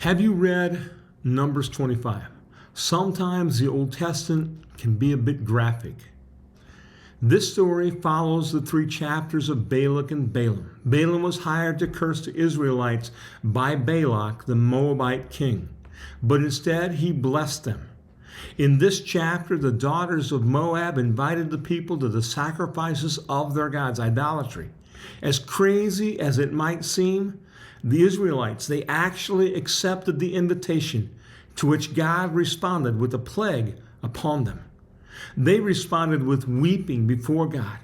Have you read Numbers 25? Sometimes the Old Testament can be a bit graphic. This story follows the 3 chapters of Balak and Balaam. Balaam was hired to curse the Israelites by Balak, the Moabite king, but instead he blessed them. In this chapter, the daughters of Moab invited the people to the sacrifices of their gods, idolatry. As crazy as it might seem, the Israelites, they actually accepted the invitation, to which God responded with a plague upon them. They responded with weeping before God.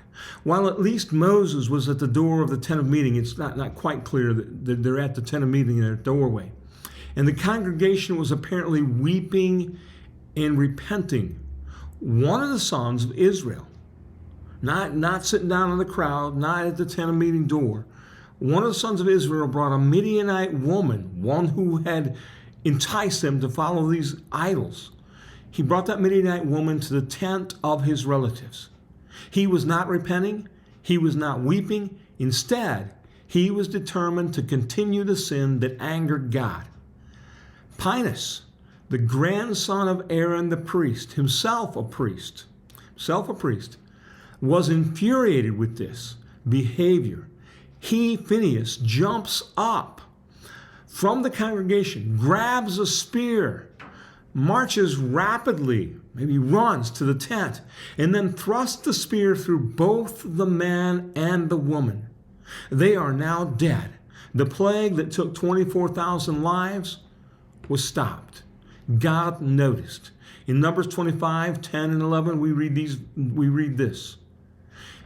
While at least Moses was at the door of the tent of meeting, it's not quite clear that they're at the tent of meeting in their doorway. And the congregation was apparently weeping and repenting. One of the sons of Israel, not sitting down in the crowd, not at the tent of meeting door, one of the sons of Israel brought a Midianite woman, one who had enticed them to follow these idols. He brought that Midianite woman to the tent of his relatives. He was not repenting. He was not weeping. Instead, he was determined to continue the sin that angered God. Phinehas, the grandson of Aaron the priest, himself a priest, was infuriated with this behavior. Phinehas, jumps up from the congregation, grabs a spear, marches rapidly, maybe runs to the tent, and then thrusts the spear through both the man and the woman. They are now dead. The plague that took 24,000 lives was stopped. God noticed. In Numbers 25, 10 and 11, we read this.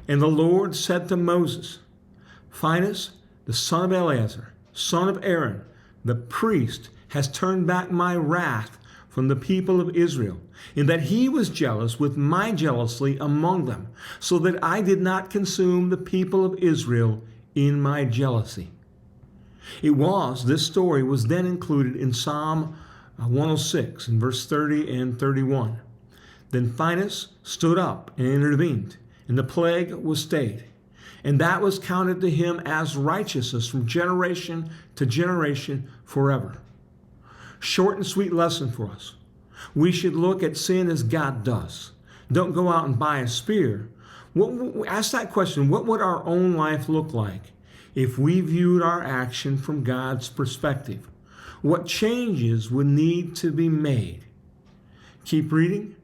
And the Lord said to Moses, Phinehas, the son of Eleazar, son of Aaron, the priest, has turned back my wrath from the people of Israel, in that he was jealous with my jealousy among them, so that I did not consume the people of Israel in my jealousy. This story was then included in Psalm 106 in verse 30 and 31. Then Phinehas stood up and intervened, and the plague was stayed. And that was counted to him as righteousness from generation to generation forever. Short and sweet lesson for us. We should look at sin as God does. Don't go out and buy a spear. Ask that question, what would our own life look like if we viewed our action from God's perspective? What changes would need to be made? Keep reading,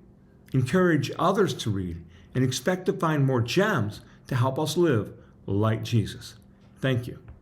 encourage others to read, and expect to find more gems to help us live like Jesus. Thank you.